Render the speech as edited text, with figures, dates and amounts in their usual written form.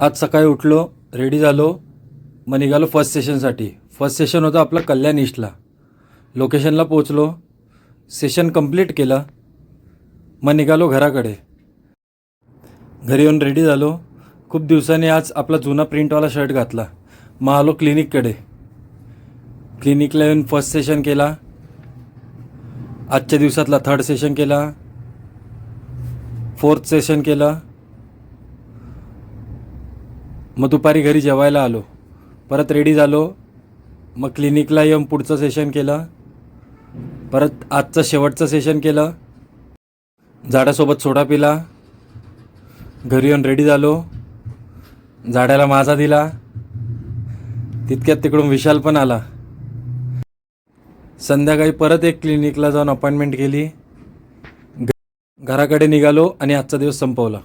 आज सकाळी उठलो, रेडी झालो, मग निघालो फर्स्ट सेशनसाठी. फर्स्ट सेशन होतं आपलं कल्याण ईस्टला. लोकेशनला पोचलो, सेशन कंप्लीट केलं, मग निघालो घराकडे. घरी येऊन रेडी झालो. खूप दिवसांनी आज आपला जुना प्रिंटवाला शर्ट घातला. मग आलो क्लिनिककडे. क्लिनिकला येऊन फर्स्ट सेशन केला, आजच्या दिवसातला थर्ड सेशन केला, फोर्थ सेशन केलं. मग दुपारी घरी जेवायला आलो, परत रेडी झालो, मग क्लिनिकला येऊन पुढचं सेशन केलं, परत आजचं शेवटचं सेशन केलं, झाडासोबत सोडा पिला, घरी येऊन रेडी झालो, झाडाला माझा दिला. तितक्यात तिकडून विशाल पण आला. संध्याकाळी परत एक क्लिनिकला जाऊन अपॉइंटमेंट केली. घराकडे निघालो आणि आजचा दिवस संपवला.